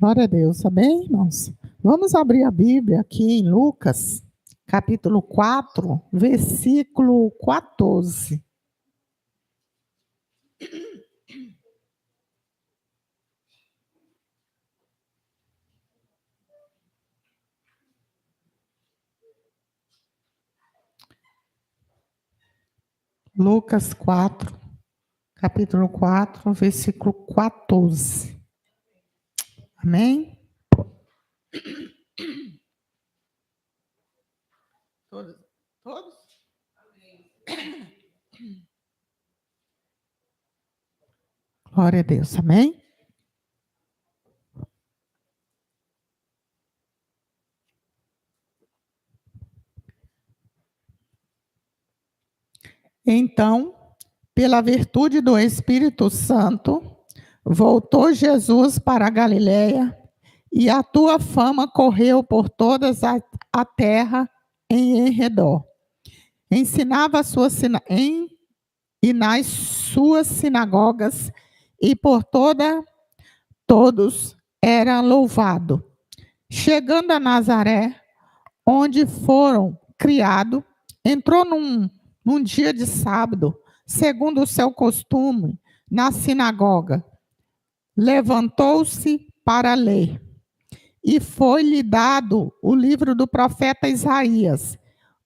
Glória a Deus, amém, irmãos? Vamos abrir a Bíblia aqui em Lucas, capítulo 4, versículo 14. Lucas 4, capítulo 4, versículo 14. Amém? Todos? Glória a Deus, amém? Então, pela virtude do Espírito Santo, voltou Jesus para a Galiléia, e a tua fama correu por toda a terra em redor. Ensinava e nas suas sinagogas, e por todos era louvado. Chegando a Nazaré, onde foram criado, entrou num dia de sábado, segundo o seu costume, na sinagoga. Levantou-se para ler. E foi-lhe dado o livro do profeta Isaías.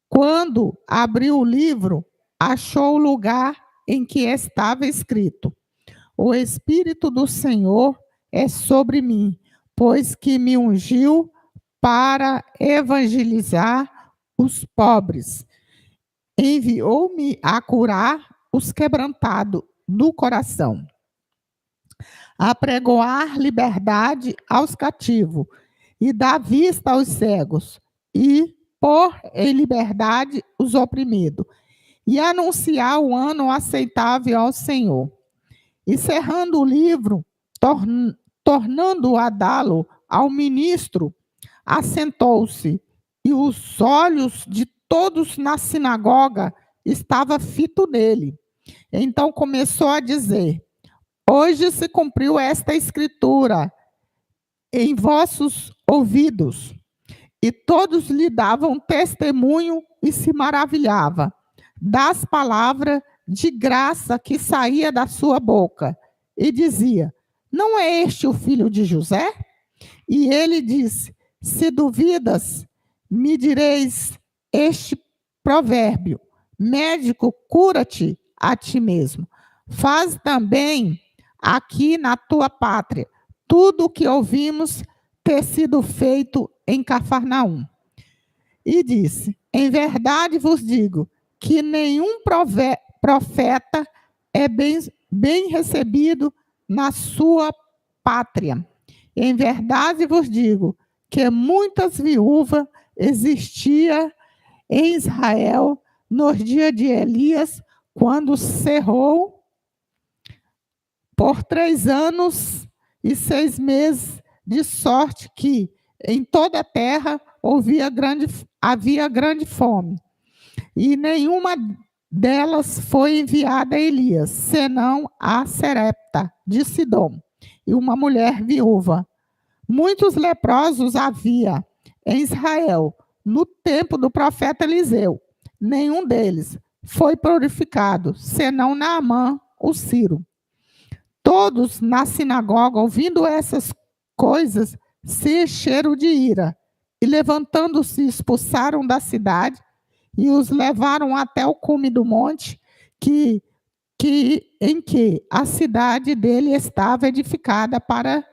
Quando abriu o livro, achou o lugar em que estava escrito: O Espírito do Senhor é sobre mim, pois que me ungiu para evangelizar os pobres. Enviou-me a curar os quebrantados do coração, a pregoar liberdade aos cativos e dar vista aos cegos, e pôr em liberdade os oprimidos, e anunciar o ano aceitável ao Senhor. E cerrando o livro, tornando a dá-lo ao ministro, assentou-se, e os olhos de todos na sinagoga estavam fitos nele. Então começou a dizer: Hoje se cumpriu esta escritura em vossos ouvidos. E todos lhe davam testemunho e se maravilhavam das palavras de graça que saía da sua boca. E dizia: Não é este o filho de José? E ele disse: Se duvidas, me direis este provérbio: Médico, cura-te a ti mesmo. Faz também aqui na tua pátria tudo o que ouvimos ter sido feito em Cafarnaum. E disse: Em verdade vos digo que nenhum profeta é bem recebido na sua pátria. Em verdade vos digo que muitas viúvas existiam em Israel nos dias de Elias, quando cerrou por 3 anos e 6 meses, de sorte que em toda a terra havia grande fome. E nenhuma delas foi enviada a Elias, senão a Serepta de Sidom, e uma mulher viúva. Muitos leprosos havia em Israel no tempo do profeta Eliseu. Nenhum deles foi purificado, senão Naamã, o sírio. Todos na sinagoga, ouvindo essas coisas, se encheram de ira, e levantando-se, expulsaram da cidade e os levaram até o cume do monte em que a cidade dele estava edificada, para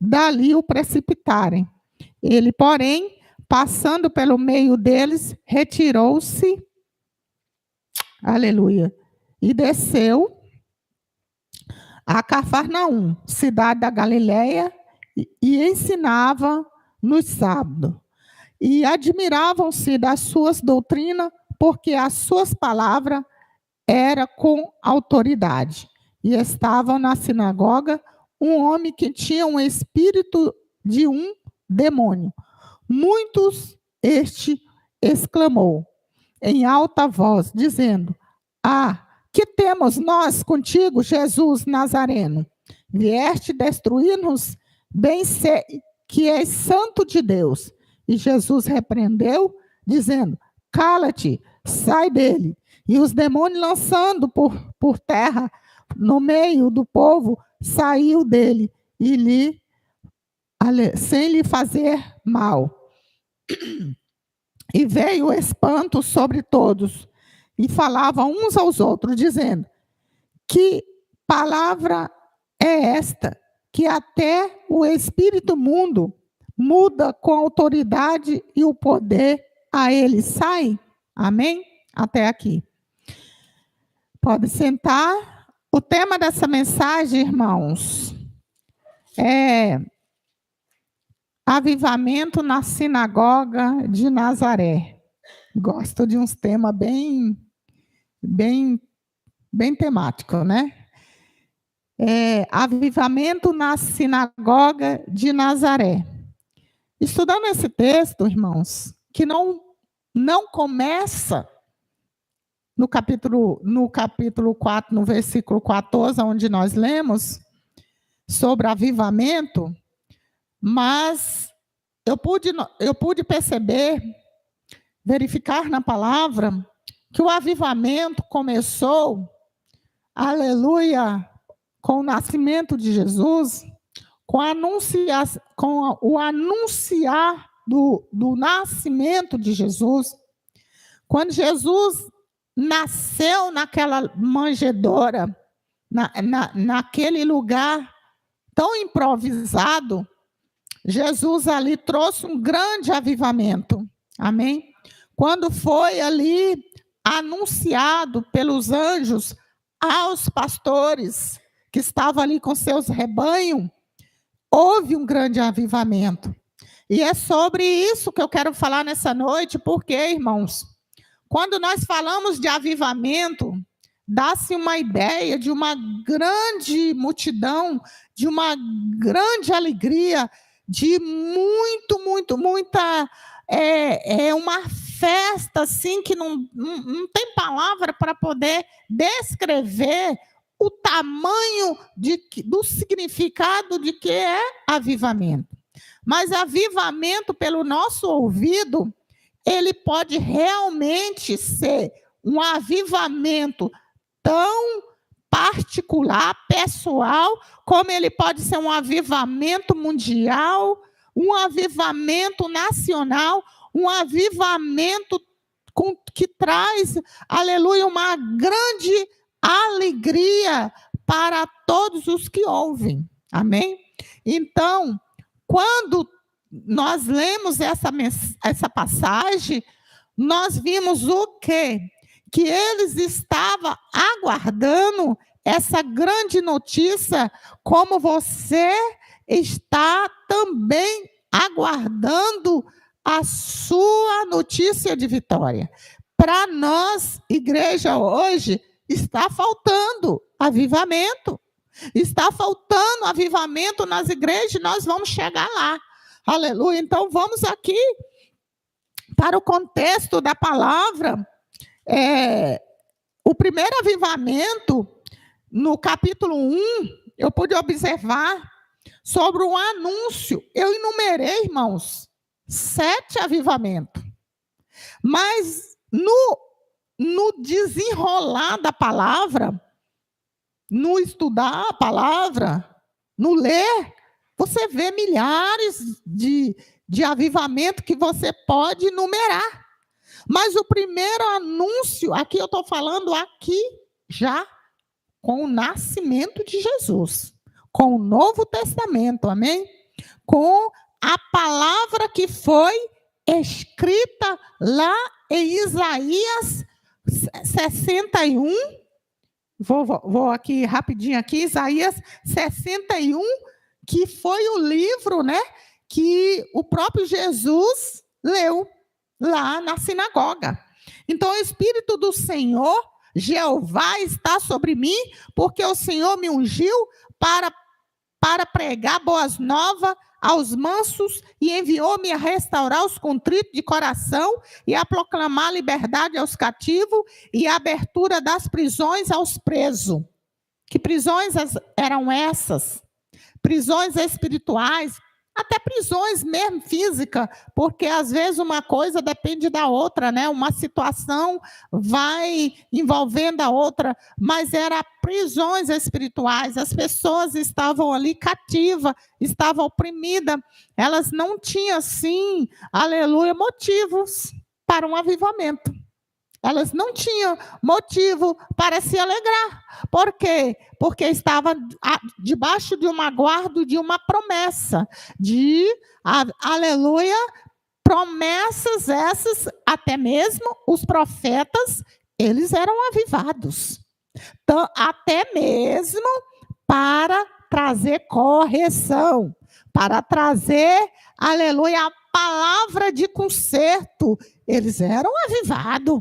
dali o precipitarem. Ele, porém, passando pelo meio deles, retirou-se, aleluia, e desceu a Cafarnaum, cidade da Galiléia, e ensinava nos sábados. E admiravam-se das suas doutrinas, porque as suas palavras eram com autoridade. E estavam na sinagoga um homem que tinha um espírito de um demônio. Muitos este exclamou em alta voz, dizendo: que temos nós contigo, Jesus Nazareno? Vieste destruir-nos? Bem que és santo de Deus. E Jesus repreendeu, dizendo: cala-te, sai dele. E os demônios, lançando por terra, no meio do povo, saiu dele, e sem lhe fazer mal. E veio o espanto sobre todos, e falavam uns aos outros, dizendo: que palavra é esta, que até o espírito mudo muda com a autoridade e o poder a ele sai? Amém? Até aqui. Pode sentar. O tema dessa mensagem, irmãos, é avivamento na sinagoga de Nazaré. Gosto de uns temas bem temáticos, né? Avivamento na sinagoga de Nazaré. Estudando esse texto, irmãos, que não começa no capítulo 4, no versículo 14, onde nós lemos sobre avivamento, mas eu pude perceber, verificar na palavra, que o avivamento começou, aleluia, com o nascimento de Jesus, com o anunciar do nascimento de Jesus. Quando Jesus nasceu naquela manjedoura, naquele lugar tão improvisado, Jesus ali trouxe um grande avivamento. Amém? Quando foi ali anunciado pelos anjos aos pastores que estavam ali com seus rebanhos, houve um grande avivamento. E é sobre isso que eu quero falar nessa noite, porque, irmãos, quando nós falamos de avivamento, dá-se uma ideia de uma grande multidão, de uma grande alegria, de muita... uma festa, assim, que não tem palavra para poder descrever o tamanho do significado de que é avivamento. Mas avivamento, pelo nosso ouvido, ele pode realmente ser um avivamento tão particular, pessoal, como ele pode ser um avivamento mundial, um avivamento nacional, um avivamento que traz, aleluia, uma grande alegria para todos os que ouvem. Amém? Então, quando nós lemos essa passagem, nós vimos o quê? Que eles estavam aguardando essa grande notícia, como você está também aguardando a sua notícia de vitória. Para nós, igreja, hoje, está faltando avivamento. Está faltando avivamento nas igrejas, nós vamos chegar lá. Aleluia. Então, vamos aqui para o contexto da palavra. O primeiro avivamento, no capítulo 1, eu pude observar sobre o anúncio. Eu enumerei, irmãos, 7 avivamentos. Mas no desenrolar da palavra, no estudar a palavra, no ler, você vê milhares de avivamentos que você pode enumerar. Mas o primeiro anúncio, aqui eu estou falando aqui já com o nascimento de Jesus, com o Novo Testamento, amém? Com a palavra que foi escrita lá em Isaías 61. Vou aqui rapidinho aqui, Isaías 61, que foi o livro, né, que o próprio Jesus leu lá na sinagoga. Então, o Espírito do Senhor, Jeová, está sobre mim, porque o Senhor me ungiu para pregar boas novas aos mansos e enviou-me a restaurar os contritos de coração e a proclamar liberdade aos cativos e a abertura das prisões aos presos. Que prisões eram essas? Prisões espirituais, até prisões mesmo física, porque às vezes uma coisa depende da outra, né? Uma situação vai envolvendo a outra, mas era prisões espirituais. As pessoas estavam ali cativas, estavam oprimidas. Elas não tinham assim, aleluia, motivos para um avivamento. Elas não tinham motivo para se alegrar. Por quê? Porque estava debaixo de uma guarda, de uma promessa, aleluia, promessas essas, até mesmo os profetas, eles eram avivados. Então, até mesmo para trazer correção, para trazer, aleluia, a palavra de conserto, eles eram avivados.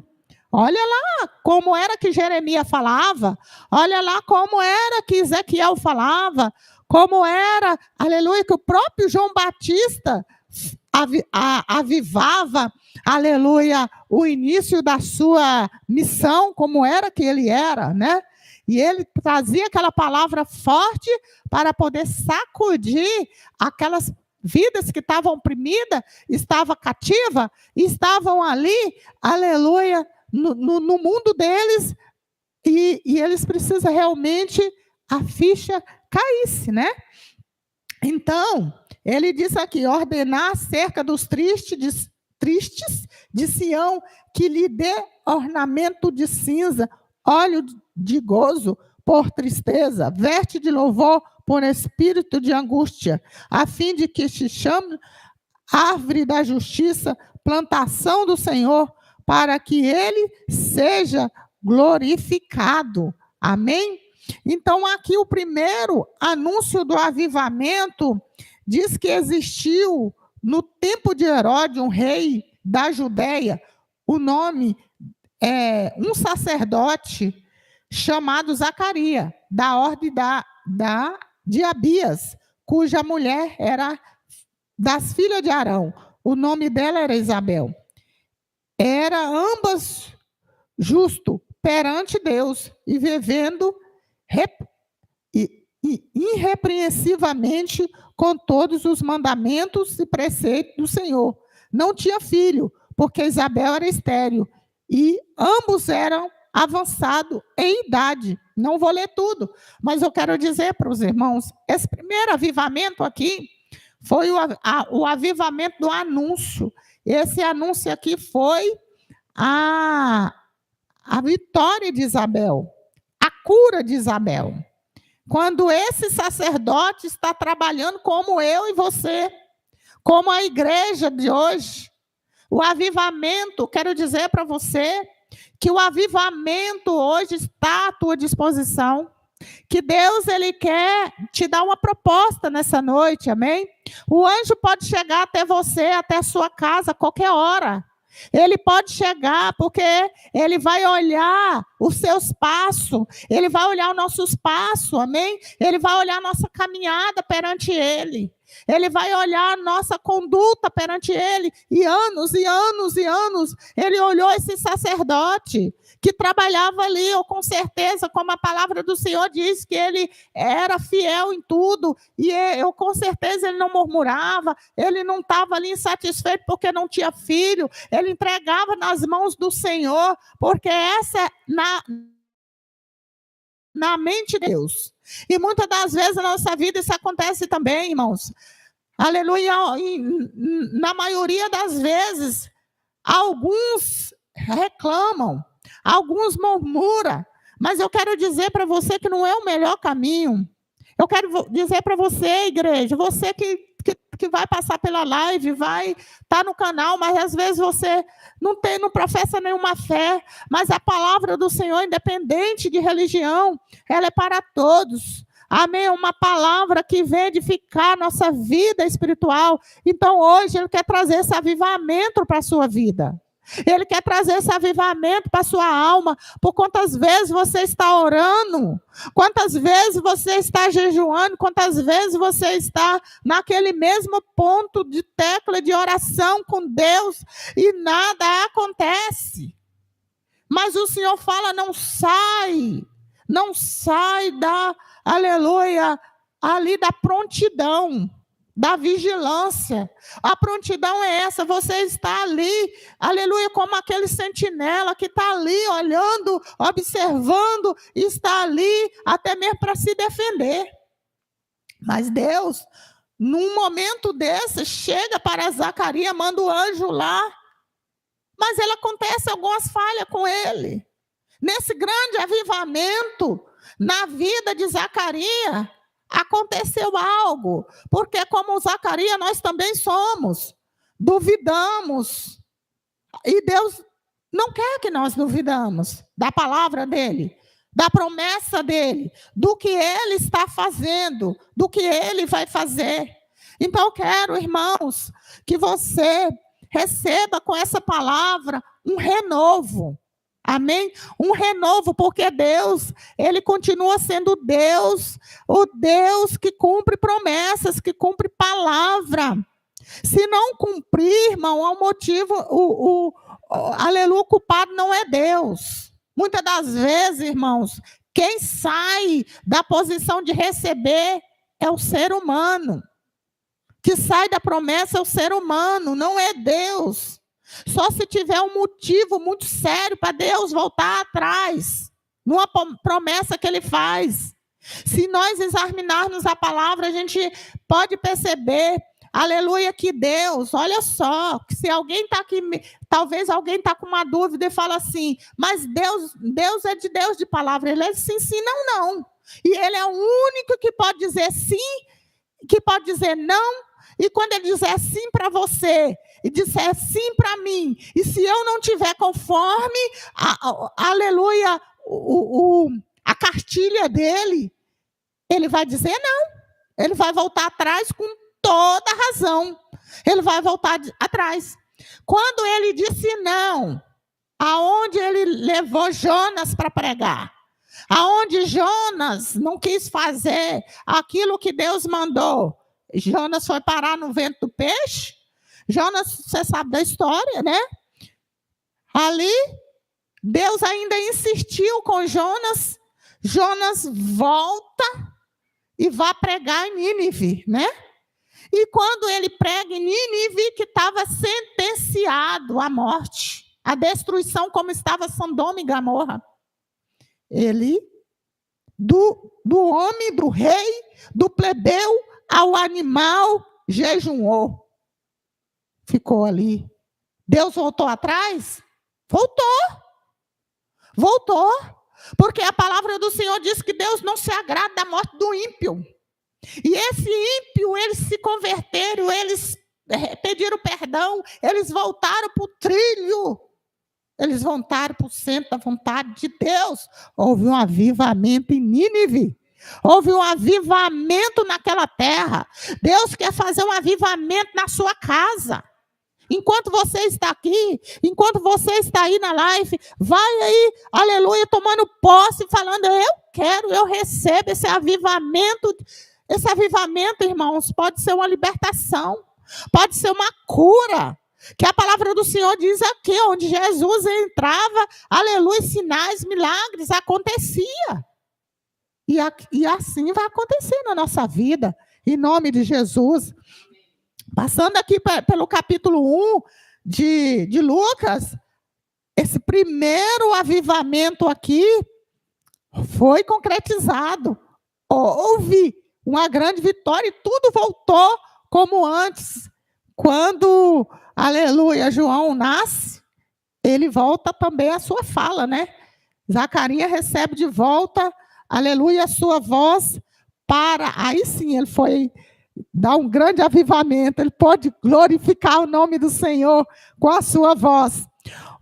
Olha lá como era que Jeremias falava, olha lá como era que Ezequiel falava, como era, aleluia, que o próprio João Batista avivava, aleluia, o início da sua missão, como era que ele era, né? E ele trazia aquela palavra forte para poder sacudir aquelas vidas que estavam oprimidas, estavam cativas, estavam ali, aleluia, no mundo deles, e eles precisam realmente a ficha caísse, né? Então, ele diz aqui, ordenar acerca dos tristes de Sião, que lhe dê ornamento de cinza, óleo de gozo por tristeza, veste de louvor por espírito de angústia, a fim de que se chame árvore da justiça, plantação do Senhor, para que ele seja glorificado. Amém? Então, aqui o primeiro anúncio do avivamento diz que existiu no tempo de Herodes, um rei da Judéia, o nome é um sacerdote chamado Zacarias, da ordem de Abias, cuja mulher era das filhas de Arão. O nome dela era Isabel. Era ambas justo perante Deus e vivendo irrepreensivamente com todos os mandamentos e preceitos do Senhor. Não tinha filho, porque Isabel era estéril, e ambos eram avançados em idade. Não vou ler tudo, mas eu quero dizer para os irmãos, esse primeiro avivamento aqui foi o avivamento do anúncio. Esse anúncio aqui foi a vitória de Isabel, a cura de Isabel. Quando esse sacerdote está trabalhando como eu e você, como a igreja de hoje, o avivamento, quero dizer para você que o avivamento hoje está à tua disposição, que Deus ele quer te dar uma proposta nessa noite, amém? O anjo pode chegar até você, até a sua casa, a qualquer hora. Ele pode chegar porque ele vai olhar os seus passos, ele vai olhar os nossos passos, amém? Ele vai olhar a nossa caminhada perante ele, ele vai olhar a nossa conduta perante ele, e anos, e anos, e anos, ele olhou esse sacerdote que trabalhava ali, ou com certeza, como a palavra do Senhor diz, que ele era fiel em tudo, e eu com certeza ele não murmurava, ele não estava ali insatisfeito porque não tinha filho, ele entregava nas mãos do Senhor, porque essa é na mente de Deus. E muitas das vezes na nossa vida isso acontece também, irmãos. Aleluia. Na maioria das vezes, alguns reclamam, alguns murmuram, mas eu quero dizer para você que não é o melhor caminho. Eu quero dizer para você, igreja, você que vai passar pela live, vai estar no canal, mas às vezes você não professa nenhuma fé, mas a palavra do Senhor, independente de religião, ela é para todos. Amém? É uma palavra que vem edificar a nossa vida espiritual. Então, hoje, Ele quer trazer esse avivamento para a sua vida. Ele quer trazer esse avivamento para a sua alma. Por quantas vezes você está orando, quantas vezes você está jejuando, quantas vezes você está naquele mesmo ponto de tecla de oração com Deus e nada acontece. Mas o Senhor fala, não sai da, aleluia, ali da prontidão. da vigilância. A prontidão é essa, você está ali, aleluia, como aquele sentinela que está ali olhando, observando, está ali até mesmo para se defender. Mas Deus, num momento desse, chega para Zacarias, manda o anjo lá, mas ele acontece algumas falhas com ele. Nesse grande avivamento, na vida de Zacarias, aconteceu algo, porque como Zacarias nós também somos, duvidamos, e Deus não quer que nós duvidamos da palavra dele, da promessa dele, do que ele está fazendo, do que ele vai fazer. Então eu quero, irmãos, que você receba com essa palavra um renovo. Amém? Um renovo, porque Deus, ele continua sendo Deus, o Deus que cumpre promessas, que cumpre palavra. Se não cumprir, irmão, é um motivo, aleluia, o culpado não é Deus. Muitas das vezes, irmãos, quem sai da posição de receber é o ser humano. Que sai da promessa é o ser humano, não é Deus. Só se tiver um motivo muito sério para Deus voltar atrás, numa promessa que ele faz. Se nós examinarmos a palavra, a gente pode perceber, aleluia, que Deus, olha só, que se alguém está aqui, talvez alguém está com uma dúvida e fala assim, mas Deus é de Deus de palavra, ele é sim, sim, não, não. E ele é o único que pode dizer sim, que pode dizer não. E quando ele disser sim para você, e disser sim para mim, e se eu não tiver conforme, aleluia, a cartilha dele, ele vai dizer não. Ele vai voltar atrás com toda razão. Ele vai voltar atrás. Quando ele disse não, aonde ele levou Jonas para pregar? Aonde Jonas não quis fazer aquilo que Deus mandou? Jonas foi parar no ventre do peixe. Jonas, você sabe da história, né? Ali, Deus ainda insistiu com Jonas. Jonas volta e vai pregar em Nínive, né? E quando ele prega em Nínive, que estava sentenciado à morte, à destruição, como estava Sodoma e Gomorra. Ele, do homem, do rei, do plebeu, ao animal, jejuou. Ficou ali. Deus voltou atrás? Voltou. Porque a palavra do Senhor diz que Deus não se agrada da morte do ímpio. E esse ímpio, eles se converteram, eles pediram perdão, eles voltaram para o trilho. Eles voltaram para o centro da vontade de Deus. Houve um avivamento em Nínive. Houve um avivamento naquela terra. Deus quer fazer um avivamento na sua casa. Enquanto você está aqui, enquanto você está aí na live, vai aí, aleluia, tomando posse, falando, eu recebo esse avivamento. Esse avivamento, irmãos, pode ser uma libertação, pode ser uma cura. Que a palavra do Senhor diz aqui, onde Jesus entrava, aleluia, sinais, milagres, acontecia. E assim vai acontecer na nossa vida, em nome de Jesus. Passando aqui pelo capítulo 1 de Lucas, esse primeiro avivamento aqui foi concretizado. Houve uma grande vitória e tudo voltou como antes. Quando, aleluia, João nasce, ele volta também a sua fala, né? Zacarias recebe de volta, aleluia, a sua voz para... Aí sim, ele foi dar um grande avivamento, ele pode glorificar o nome do Senhor com a sua voz.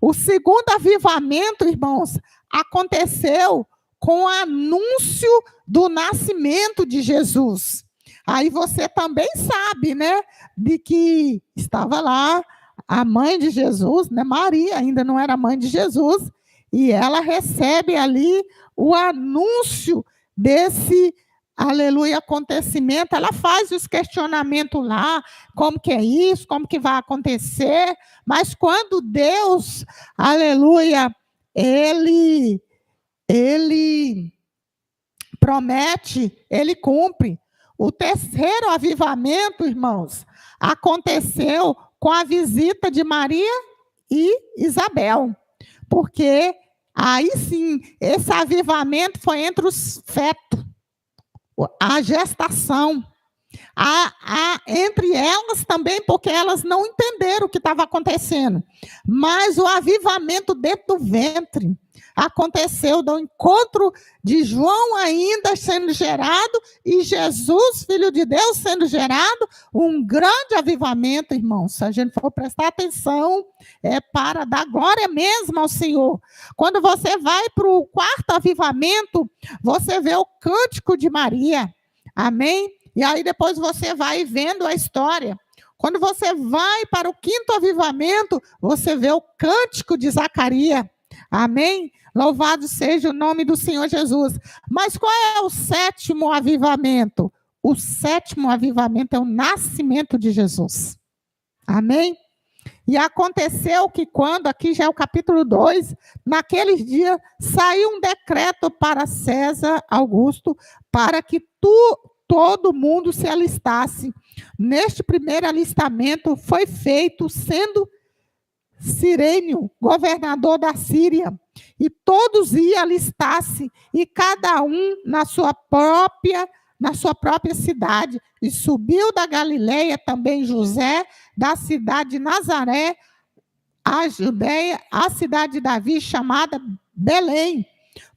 O segundo avivamento, irmãos, aconteceu com o anúncio do nascimento de Jesus. Aí você também sabe, né, de que estava lá a mãe de Jesus, né, Maria, ainda não era mãe de Jesus, e ela recebe ali o anúncio desse, aleluia, acontecimento. Ela faz os questionamentos lá, como que é isso, como que vai acontecer, mas quando Deus, aleluia, ele promete, ele cumpre. O terceiro avivamento, irmãos, aconteceu com a visita de Maria e Isabel, porque aí sim, esse avivamento foi entre os fetos, a gestação. Entre elas também, porque elas não entenderam o que estava acontecendo. Mas o avivamento dentro do ventre aconteceu do encontro de João ainda sendo gerado e Jesus, Filho de Deus, sendo gerado. Um grande avivamento, irmãos. Se a gente for prestar atenção, é para dar glória mesmo ao Senhor. Quando você vai para o quarto avivamento, você vê o cântico de Maria. Amém? E aí depois você vai vendo a história. Quando você vai para o quinto avivamento, você vê o cântico de Zacarias. Amém? Louvado seja o nome do Senhor Jesus. Mas qual é o sétimo avivamento? O sétimo avivamento é o nascimento de Jesus. Amém? E aconteceu que quando, aqui já é o capítulo 2, naqueles dias saiu um decreto para César Augusto para que todo mundo se alistasse. Neste primeiro alistamento foi feito sendo Cirênio, governador da Síria, e todos iam alistar-se, e cada um na sua própria cidade. E subiu da Galileia também José, da cidade de Nazaré, a Judeia, a cidade de Davi, chamada Belém,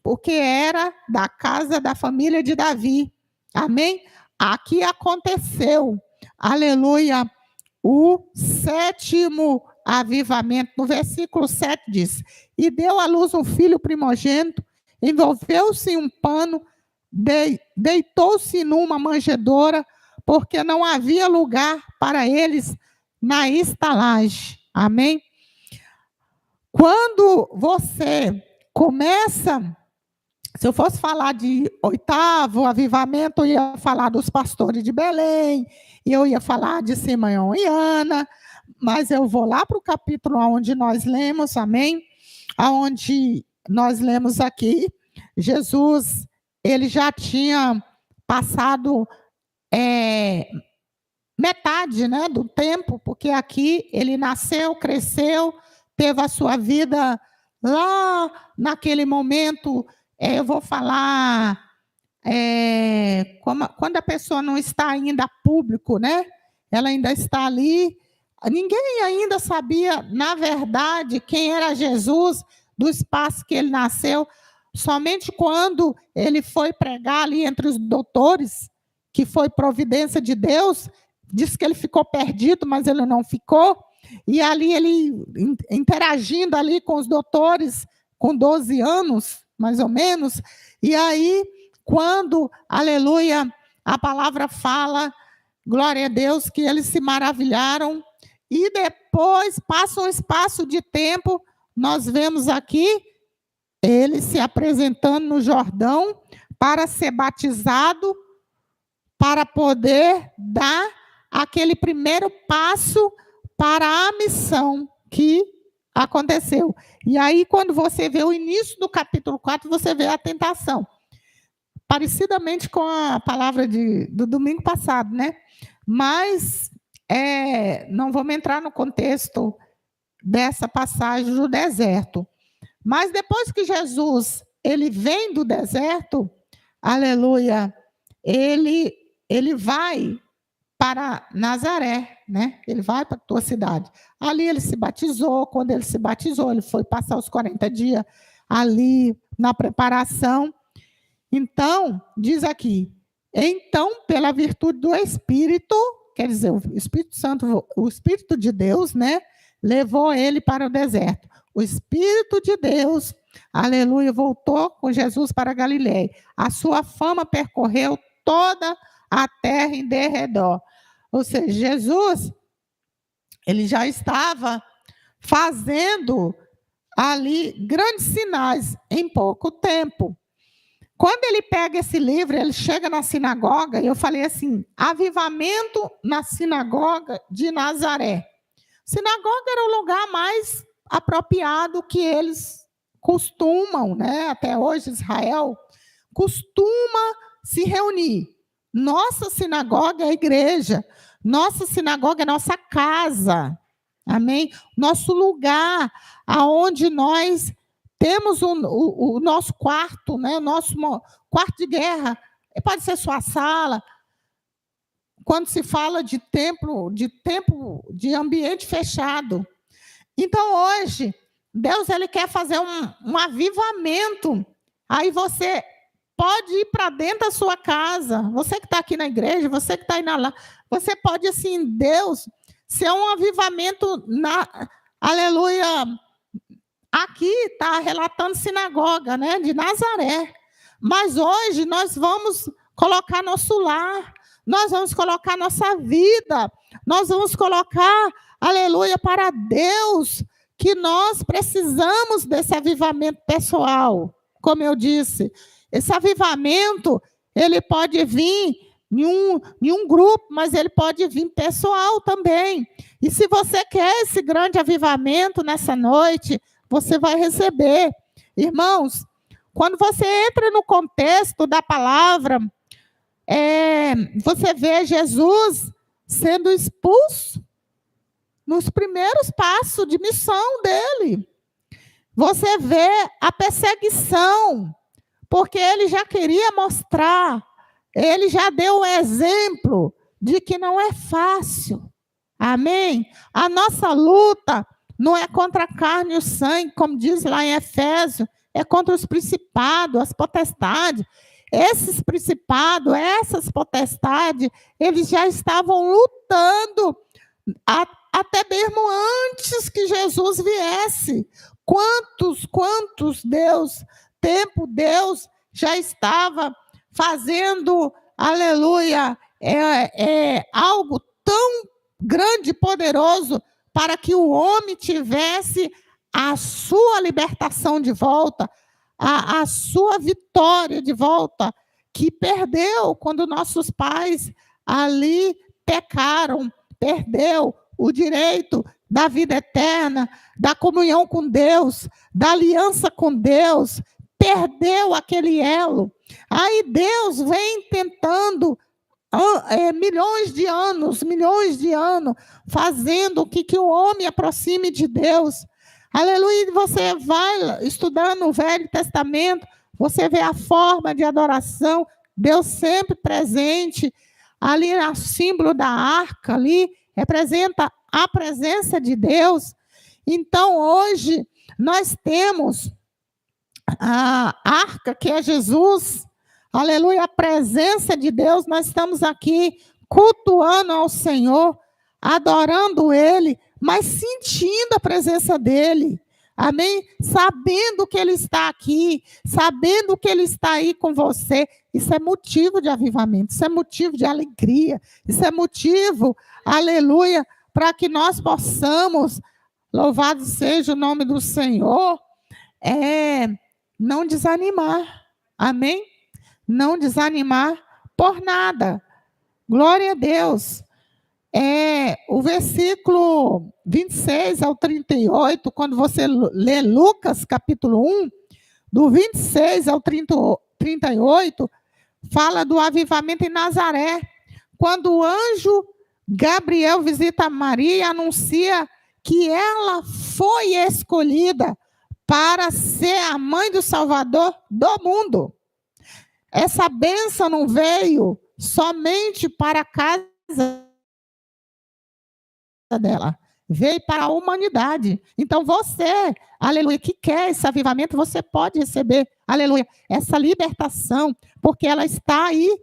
porque era da casa da família de Davi. Amém? Aqui aconteceu, aleluia, o sétimo avivamento. No versículo 7 diz: e deu à luz um filho primogênito, envolveu-se em um pano, deitou-se numa manjedoura, porque não havia lugar para eles na estalagem. Amém? Quando você começa, se eu fosse falar de oitavo avivamento, eu ia falar dos pastores de Belém, e eu ia falar de Simeão e Ana, mas eu vou lá para o capítulo onde nós lemos, amém? Onde nós lemos aqui, Jesus, ele já tinha passado metade, né, do tempo, porque aqui ele nasceu, cresceu, teve a sua vida lá naquele momento. Eu vou falar quando a pessoa não está ainda público, né? Ela ainda está ali. Ninguém ainda sabia, na verdade, quem era Jesus, do espaço que ele nasceu. Somente quando ele foi pregar ali entre os doutores, que foi providência de Deus, disse que ele ficou perdido, mas ele não ficou. E ali ele interagindo ali com os doutores, com 12 anos, mais ou menos. E aí, quando, aleluia, a palavra fala, glória a Deus, que eles se maravilharam. E depois, passa um espaço de tempo, nós vemos aqui, ele se apresentando no Jordão para ser batizado, para poder dar aquele primeiro passo para a missão que aconteceu. E aí, quando você vê o início do capítulo 4, você vê a tentação. Parecidamente com a palavra do domingo passado, né? Mas não vamos entrar no contexto dessa passagem do deserto. Mas depois que Jesus ele vem do deserto, aleluia, ele vai para Nazaré, né? Ele vai para a tua cidade. Ali ele se batizou. Quando ele se batizou, ele foi passar os 40 dias ali na preparação. Então, diz aqui, então, pela virtude do Espírito, quer dizer, o Espírito Santo, o Espírito de Deus, né? Levou ele para o deserto. O Espírito de Deus, aleluia, voltou com Jesus para Galileia. A sua fama percorreu toda a terra em derredor. Ou seja, Jesus, ele já estava fazendo ali grandes sinais em pouco tempo. Quando ele pega esse livro, ele chega na sinagoga, e eu falei assim, avivamento na sinagoga de Nazaré. Sinagoga era o lugar mais apropriado que eles costumam, né? Até hoje Israel costuma se reunir. Nossa sinagoga é a igreja. Nossa sinagoga é nossa casa. Amém? Nosso lugar, aonde nós temos o nosso quarto, né? O nosso quarto de guerra. Pode ser sua sala. Quando se fala de templo, de ambiente fechado. Então, hoje, Deus ele quer fazer um avivamento. Aí você pode ir para dentro da sua casa. Você que está aqui na igreja, você que está aí lá, você pode, assim, Deus, ser um avivamento aleluia. Aqui está relatando sinagoga, né, de Nazaré. Mas hoje nós vamos colocar nosso lar, nós vamos colocar nossa vida, nós vamos colocar, aleluia, para Deus, que nós precisamos desse avivamento pessoal. Como eu disse, esse avivamento, ele pode vir em um grupo, mas ele pode vir pessoal também. E se você quer esse grande avivamento nessa noite, você vai receber. Irmãos, quando você entra no contexto da palavra, você vê Jesus sendo expulso nos primeiros passos de missão dele. Você vê a perseguição, porque ele já queria mostrar, ele já deu o exemplo de que não é fácil. Amém? A nossa luta não é contra a carne e o sangue, como diz lá em Efésios, é contra os principados, as potestades. Esses principados, essas potestades, eles já estavam lutando até mesmo antes que Jesus viesse. Quantos Deus já estava fazendo, aleluia, algo tão grande e poderoso para que o homem tivesse a sua libertação de volta, a sua vitória de volta, que perdeu quando nossos pais ali pecaram, perdeu o direito da vida eterna, da comunhão com Deus, da aliança com Deus, perdeu aquele elo. Aí Deus vem tentando milhões de anos, fazendo que o homem aproxime de Deus. Aleluia, você vai estudando o Velho Testamento, você vê a forma de adoração, Deus sempre presente, ali no símbolo da arca, ali, representa a presença de Deus. Então, hoje, nós temos a arca, que é Jesus, aleluia, a presença de Deus, nós estamos aqui cultuando ao Senhor, adorando Ele, mas sentindo a presença dEle, amém? Sabendo que Ele está aqui, sabendo que Ele está aí com você, isso é motivo de avivamento, isso é motivo de alegria, isso é motivo, aleluia, para que nós possamos, louvado seja o nome do Senhor, não desanimar, amém? Não desanimar por nada. Glória a Deus. O versículo 26 ao 38, quando você lê Lucas, capítulo 1, do 26 ao 38, fala do avivamento em Nazaré. Quando o anjo Gabriel visita Maria e anuncia que ela foi escolhida para ser a mãe do Salvador do mundo. Essa bênção não veio somente para a casa dela, veio para a humanidade. Então você, aleluia, que quer esse avivamento, você pode receber, aleluia, essa libertação, porque ela está aí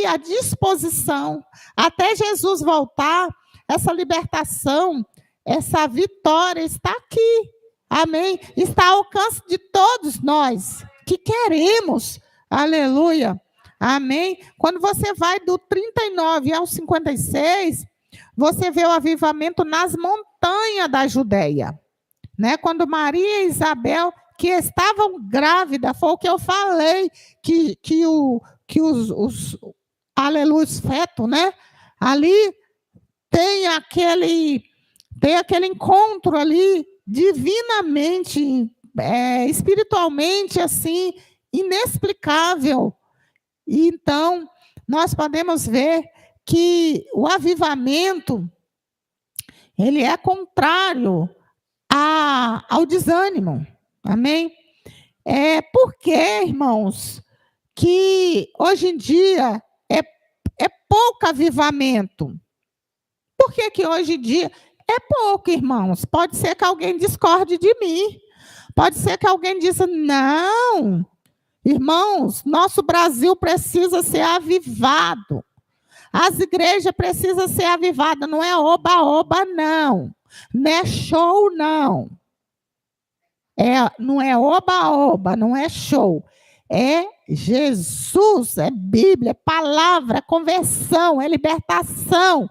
à disposição. Até Jesus voltar, essa libertação, essa vitória está aqui. Amém? Está ao alcance de todos nós que queremos. Aleluia. Amém? Quando você vai do 39 ao 56, você vê o avivamento nas montanhas da Judeia. Né? Quando Maria e Isabel, que estavam grávidas, foi o que eu falei, que os fetos, né? Ali tem aquele encontro ali, divinamente, espiritualmente, assim, inexplicável. Então, nós podemos ver que o avivamento, ele é contrário ao desânimo. Amém? Porque, irmãos, que hoje em dia é pouco avivamento. Por que hoje em dia é pouco, irmãos? Pode ser que alguém discorde de mim. Pode ser que alguém diga, não, irmãos, nosso Brasil precisa ser avivado. As igrejas precisam ser avivadas. Não é oba-oba, não. Não é show, não. Não é oba-oba, não é show. É Jesus, é Bíblia, é palavra, é conversão, é libertação,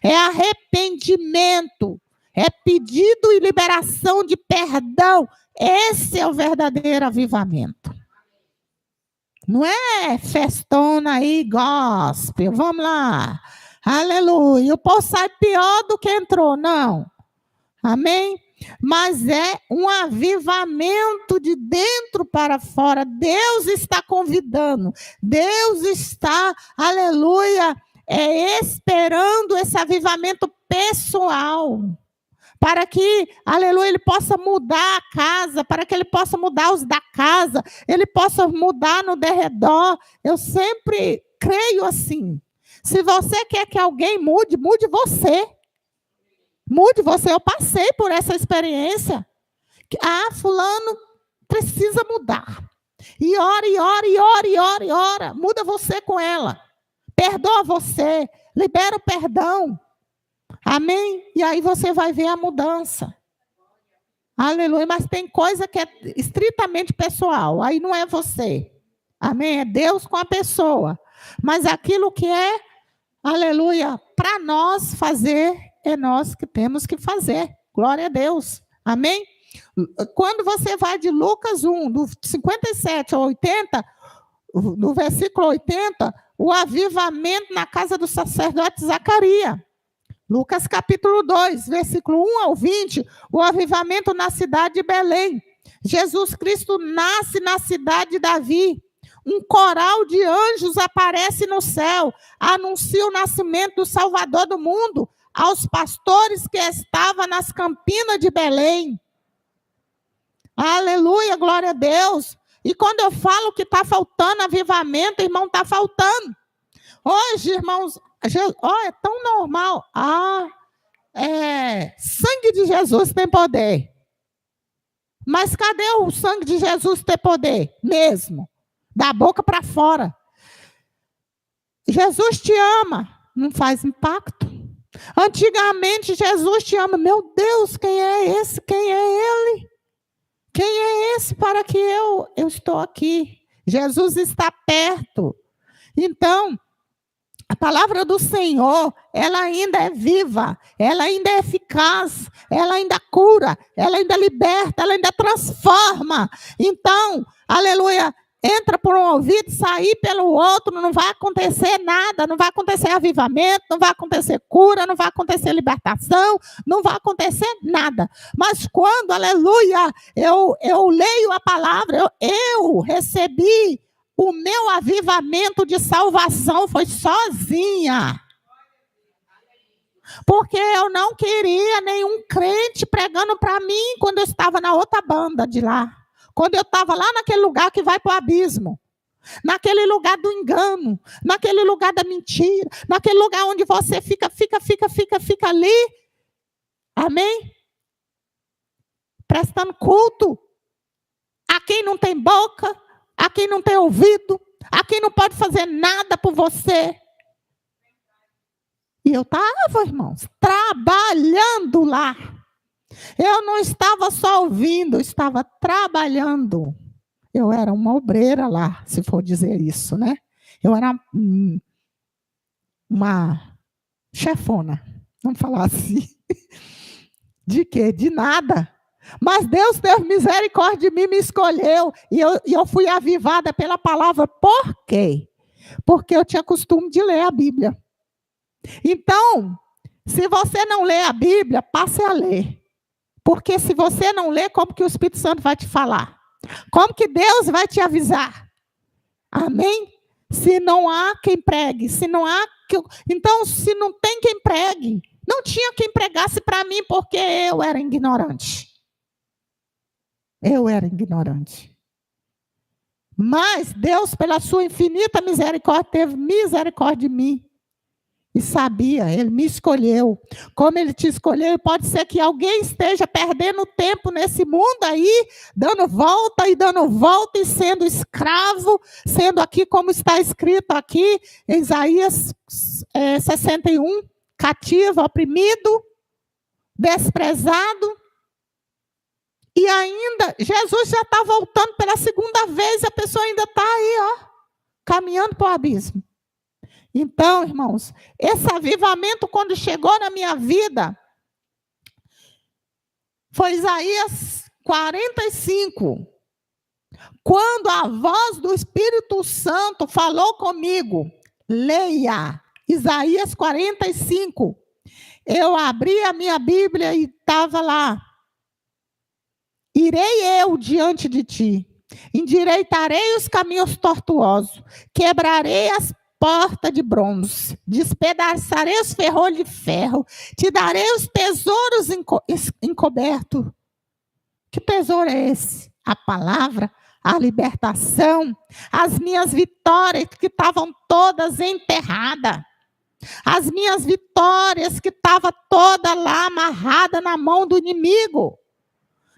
é arrependimento, é pedido e liberação de perdão. Esse é o verdadeiro avivamento. Não é festona aí, gospel, vamos lá, aleluia. O povo sai pior do que entrou, não. Amém? Mas é um avivamento de dentro para fora. Deus está convidando. Deus está, aleluia, esperando esse avivamento pessoal. Para que, aleluia, ele possa mudar a casa, para que ele possa mudar os da casa, ele possa mudar no derredor. Eu sempre creio assim. Se você quer que alguém mude, mude você. Mude você. Eu passei por essa experiência. Fulano precisa mudar. E ora, e ora, e ora, e ora, e ora. Muda você com ela. Perdoa você. Libera o perdão. Amém? E aí você vai ver a mudança. Aleluia. Mas tem coisa que é estritamente pessoal. Aí não é você. Amém? É Deus com a pessoa. Mas aquilo que é, aleluia, para nós fazer, é nós que temos que fazer. Glória a Deus. Amém? Quando você vai de Lucas 1, do 57 ao 80, no versículo 80, o avivamento na casa do sacerdote Zacarias. Lucas capítulo 2, versículo 1 ao 20, o avivamento na cidade de Belém. Jesus Cristo nasce na cidade de Davi. Um coral de anjos aparece no céu, anuncia o nascimento do Salvador do mundo aos pastores que estavam nas campinas de Belém. Aleluia, glória a Deus. E quando eu falo que está faltando avivamento, irmão, está faltando. Hoje, irmãos, é tão normal. Sangue de Jesus tem poder. Mas cadê o sangue de Jesus ter poder? Mesmo. Da boca para fora. Jesus te ama. Não faz impacto. Antigamente, Jesus te ama. Meu Deus, quem é esse? Quem é ele? Quem é esse para que eu estou aqui? Jesus está perto. Então, a palavra do Senhor, ela ainda é viva, ela ainda é eficaz, ela ainda cura, ela ainda liberta, ela ainda transforma. Então, aleluia, entra por um ouvido, sair pelo outro, não vai acontecer nada, não vai acontecer avivamento, não vai acontecer cura, não vai acontecer libertação, não vai acontecer nada. Mas quando, aleluia, eu leio a palavra, eu recebi o meu avivamento de salvação foi sozinha. Porque eu não queria nenhum crente pregando para mim quando eu estava na outra banda de lá. Quando eu estava lá naquele lugar que vai para o abismo. Naquele lugar do engano. Naquele lugar da mentira. Naquele lugar onde você fica ali. Amém? Prestando culto a quem não tem boca. A quem não tem ouvido, a quem não pode fazer nada por você. E eu estava, irmãos, trabalhando lá. Eu não estava só ouvindo, eu estava trabalhando. Eu era uma obreira lá, se for dizer isso, né? Eu era uma chefona, vamos falar assim. De quê? De nada. Mas Deus teve misericórdia de mim, me escolheu. E eu fui avivada pela palavra. Por quê? Porque eu tinha costume de ler a Bíblia. Então, se você não lê a Bíblia, passe a ler. Porque se você não lê, como que o Espírito Santo vai te falar? Como que Deus vai te avisar? Amém? Se não há quem pregue, se não há então, se não tem quem pregue, não tinha quem pregasse para mim, porque eu era ignorante. Eu era ignorante. Mas Deus, pela sua infinita misericórdia, teve misericórdia de mim. E sabia, Ele me escolheu. Como Ele te escolheu, pode ser que alguém esteja perdendo tempo nesse mundo aí, dando volta e sendo escravo, sendo aqui como está escrito aqui, em Isaías 61, cativo, oprimido, desprezado. E ainda, Jesus já está voltando pela segunda vez, a pessoa ainda está aí, ó, caminhando para o abismo. Então, irmãos, esse avivamento, quando chegou na minha vida, foi Isaías 45. Quando a voz do Espírito Santo falou comigo, leia, Isaías 45. Eu abri a minha Bíblia e estava lá. Irei eu diante de ti, endireitarei os caminhos tortuosos, quebrarei as portas de bronze, despedaçarei os ferrolhos de ferro, te darei os tesouros encobertos. Que tesouro é esse? A palavra, a libertação, as minhas vitórias que estavam todas enterradas. As minhas vitórias que estavam toda lá amarrada na mão do inimigo.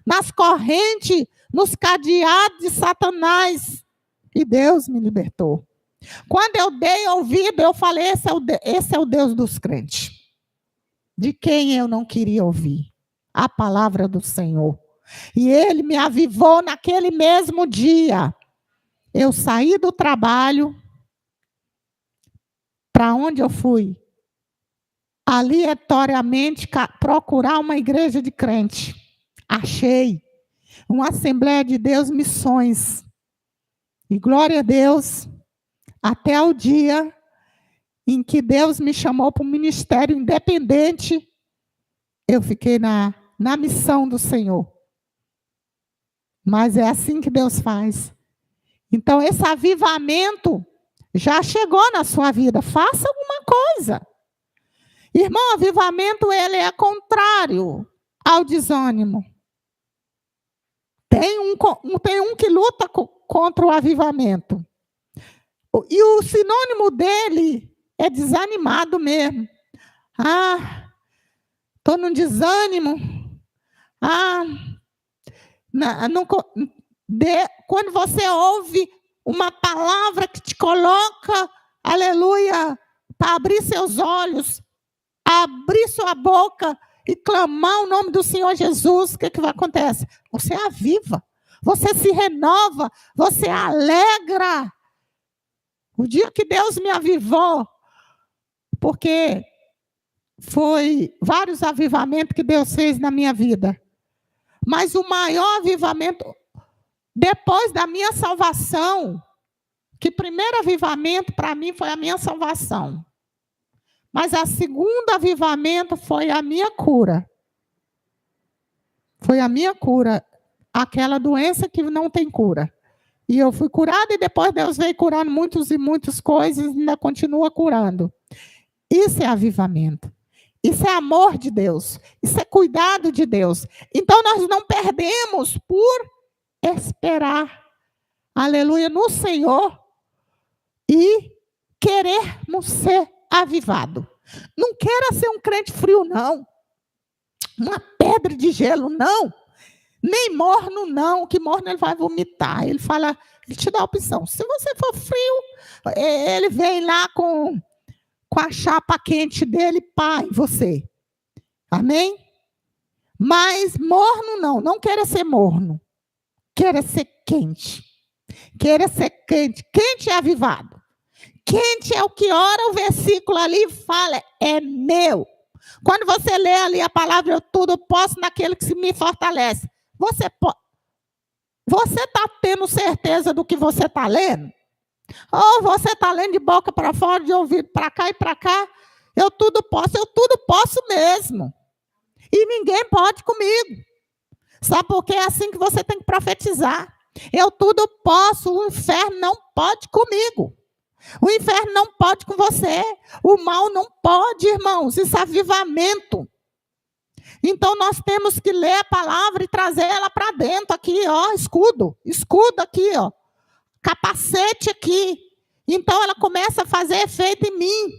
Nas correntes, nos cadeados de Satanás. E Deus me libertou. Quando eu dei ouvido, eu falei, esse é o Deus dos crentes. De quem eu não queria ouvir. A palavra do Senhor. E Ele me avivou naquele mesmo dia. Eu saí do trabalho. Para onde eu fui? Aleatoriamente procurar uma igreja de crente. Achei. Uma Assembleia de Deus Missões. E glória a Deus. Até o dia em que Deus me chamou para um ministério independente, eu fiquei na missão do Senhor. Mas é assim que Deus faz. Então, esse avivamento já chegou na sua vida. Faça alguma coisa. Irmão, avivamento, ele é contrário ao desânimo. Tem um que luta contra o avivamento. E o sinônimo dele é desanimado mesmo. Estou num desânimo. Quando você ouve uma palavra que te coloca, aleluia, para abrir seus olhos, abrir sua boca e clamar o nome do Senhor Jesus, o que vai acontecer? Você aviva, você se renova, você alegra. O dia que Deus me avivou, porque foi vários avivamentos que Deus fez na minha vida. Mas o maior avivamento, depois da minha salvação, que primeiro avivamento para mim foi a minha salvação. Mas a segunda avivamento foi a minha cura. Foi a minha cura. Aquela doença que não tem cura. E eu fui curada e depois Deus veio curando muitas e muitas coisas e ainda continua curando. Isso é avivamento. Isso é amor de Deus. Isso é cuidado de Deus. Então nós não perdemos por esperar, aleluia, no Senhor e querermos ser avivado. Não queira ser um crente frio, não. Uma pedra de gelo, não. Nem morno, não. Que morno ele vai vomitar. Ele fala, ele te dá a opção. Se você for frio, ele vem lá com a chapa quente dele, pá, em você. Amém? Mas morno, não. Não queira ser morno. Queira ser quente. Queira ser quente. Quente é avivado. Quente é o que ora o versículo ali fala, é meu. Quando você lê ali a palavra, eu tudo posso naquele que me fortalece. Você está tendo certeza do que você está lendo? Ou você está lendo de boca para fora, de ouvido para cá e para cá? Eu tudo posso mesmo. E ninguém pode comigo. Sabe por quê? É assim que você tem que profetizar. Eu tudo posso, o inferno não pode comigo. O inferno não pode com você. O mal não pode, irmãos. Isso é avivamento. Então, nós temos que ler a palavra e trazer ela para dentro aqui, ó, escudo aqui, ó, capacete aqui. Então, ela começa a fazer efeito em mim.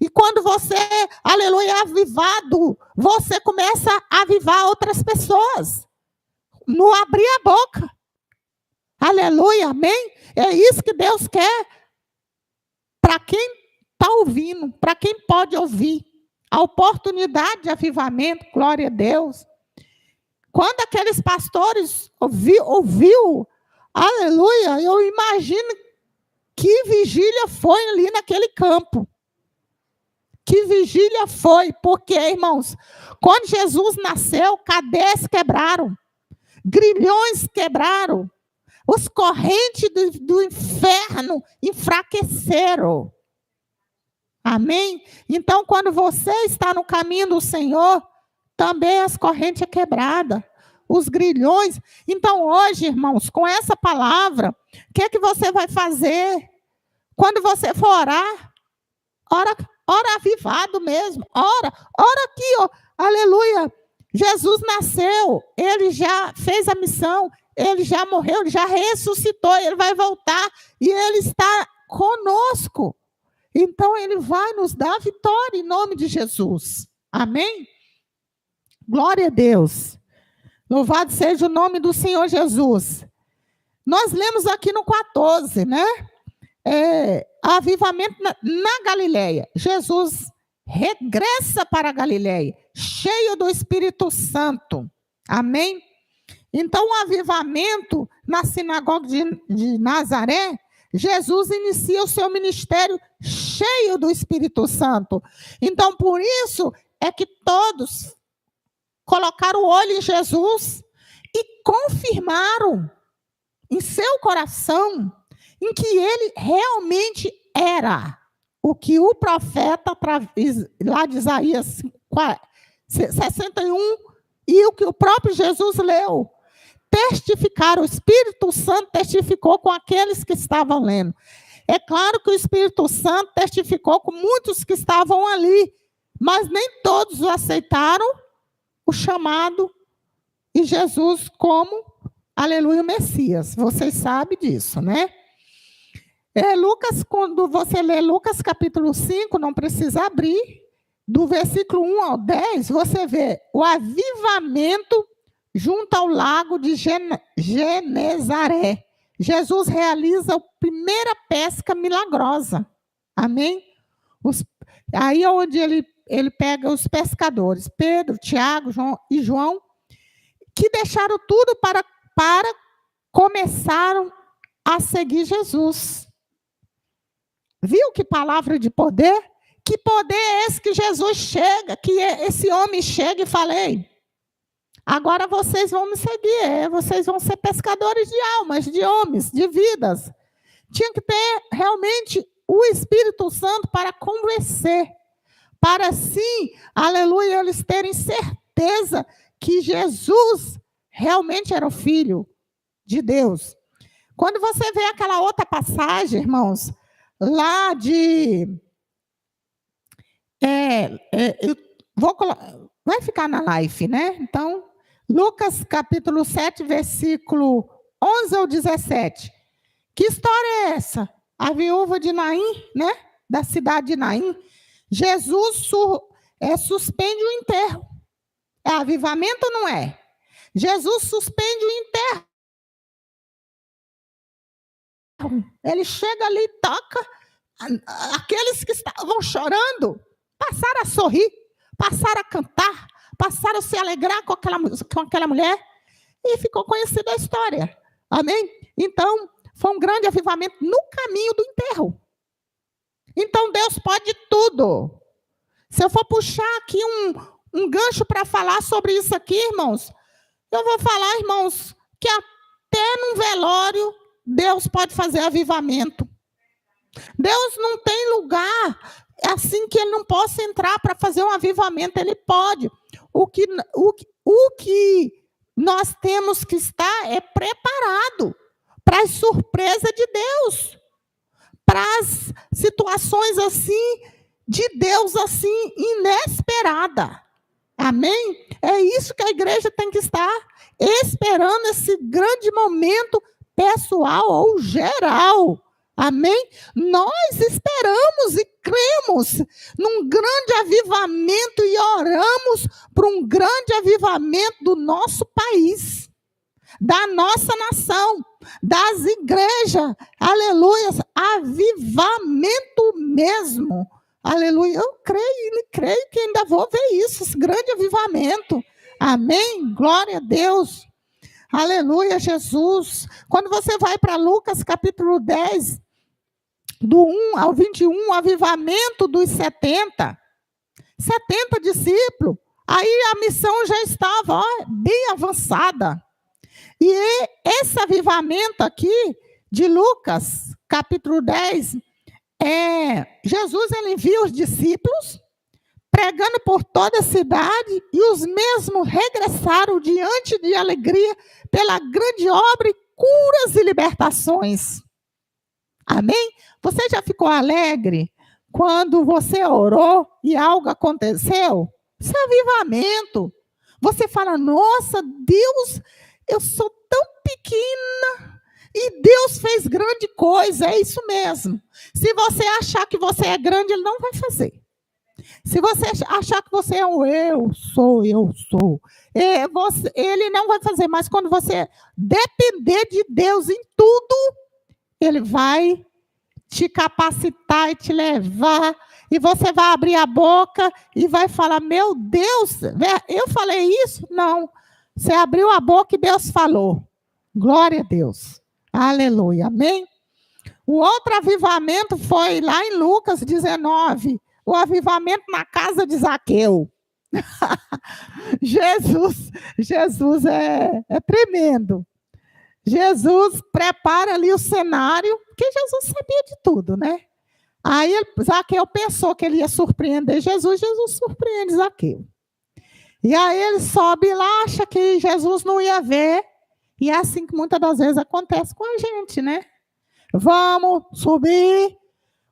E quando você, aleluia, é avivado, você começa a avivar outras pessoas. Não abrir a boca. Aleluia, amém? É isso que Deus quer para quem está ouvindo, para quem pode ouvir. A oportunidade de avivamento, glória a Deus. Quando aqueles pastores ouviu, aleluia, eu imagino que vigília foi ali naquele campo. Que vigília foi, porque, irmãos, quando Jesus nasceu, cadeias quebraram, grilhões quebraram, os correntes do inferno enfraqueceram. Amém? Então, quando você está no caminho do Senhor, também as correntes é quebrada, os grilhões. Então, hoje, irmãos, com essa palavra, o que é que você vai fazer? Quando você for orar, ora avivado mesmo, ora aqui, ó, aleluia. Jesus nasceu, ele já fez a missão, ele já morreu, ele já ressuscitou, ele vai voltar e ele está conosco. Então, ele vai nos dar vitória em nome de Jesus. Amém? Glória a Deus. Louvado seja o nome do Senhor Jesus. Nós lemos aqui no 14, né? Avivamento na Galileia. Jesus regressa para a Galileia, cheio do Espírito Santo. Amém? Então, o avivamento na sinagoga de Nazaré, Jesus inicia o seu ministério cheio do Espírito Santo. Então, por isso é que todos colocaram o olho em Jesus e confirmaram em seu coração em que ele realmente era o que o profeta, lá de Isaías 61, e o que o próprio Jesus leu. Testificaram, o Espírito Santo testificou com aqueles que estavam lendo. É claro que o Espírito Santo testificou com muitos que estavam ali, mas nem todos o aceitaram, o chamado e Jesus como, aleluia, o Messias. Vocês sabem disso, né? Lucas, quando você lê Lucas capítulo 5, não precisa abrir, do versículo 1 ao 10, você vê o avivamento junto ao lago de Genezaré. Jesus realiza a primeira pesca milagrosa. Amém? Aí é onde ele pega os pescadores, Pedro, Tiago e João, que deixaram tudo para começaram a seguir Jesus. Viu que palavra de poder? Que poder é esse que Jesus chega, que esse homem chega e fala: ei, agora vocês vão me seguir, vocês vão ser pescadores de almas, de homens, de vidas. Tinha que ter realmente o Espírito Santo para convencer, para assim, aleluia, eles terem certeza que Jesus realmente era o Filho de Deus. Quando você vê aquela outra passagem, irmãos, lá de... vai ficar na live, né? Então, Lucas capítulo 7, versículo 11 ao 17. Que história é essa? A viúva de Naim, né? Da cidade de Naim. Jesus suspende o enterro. É avivamento ou não é? Jesus suspende o enterro. Ele chega ali e toca. Aqueles que estavam chorando passaram a sorrir, passaram a cantar, passaram a se alegrar com aquela mulher, e ficou conhecida a história. Amém? Então, foi um grande avivamento no caminho do enterro. Então, Deus pode tudo. Se eu for puxar aqui um gancho para falar sobre isso aqui, irmãos, eu vou falar, irmãos, que até num velório, Deus pode fazer avivamento. Deus não tem lugar assim que ele não possa entrar para fazer um avivamento. Ele pode. O que nós temos que estar é preparado para a surpresa de Deus. para as situações assim, de Deus assim, inesperada. Amém? É isso que a igreja tem que estar esperando, esse grande momento pessoal ou geral. Amém? Nós esperamos e cremos num grande avivamento e oramos por um grande avivamento do nosso país, da nossa nação, das igrejas. Aleluia! Avivamento mesmo. Aleluia! Eu creio que ainda vou ver isso, esse grande avivamento. Amém? Glória a Deus. Aleluia, Jesus. Quando você vai para Lucas capítulo 10, do 1 ao 21, o avivamento dos 70 discípulos, aí a missão já estava bem avançada. E esse avivamento aqui, de Lucas, capítulo 10, Jesus ele envia os discípulos, pregando por toda a cidade, e os mesmos regressaram diante de alegria pela grande obra e curas e libertações. Amém? Você já ficou alegre quando você orou e algo aconteceu? Isso é avivamento. Você fala, nossa, Deus, eu sou tão pequena e Deus fez grande coisa. É isso mesmo. Se você achar que você é grande, Ele não vai fazer. Se você achar que você é um eu sou, Ele não vai fazer. Mas quando você depender de Deus em tudo, Ele vai te capacitar e te levar. E você vai abrir a boca e vai falar, meu Deus, eu falei isso? Não. Você abriu a boca e Deus falou. Glória a Deus. Aleluia. Amém? O outro avivamento foi lá em Lucas 19. O avivamento na casa de Zaqueu. Jesus é tremendo. Jesus prepara ali o cenário, porque Jesus sabia de tudo, né? Aí Zaqueu pensou que ele ia surpreender Jesus surpreende Zaqueu. E aí ele sobe lá, acha que Jesus não ia ver, e é assim que muitas das vezes acontece com a gente, né? Vamos subir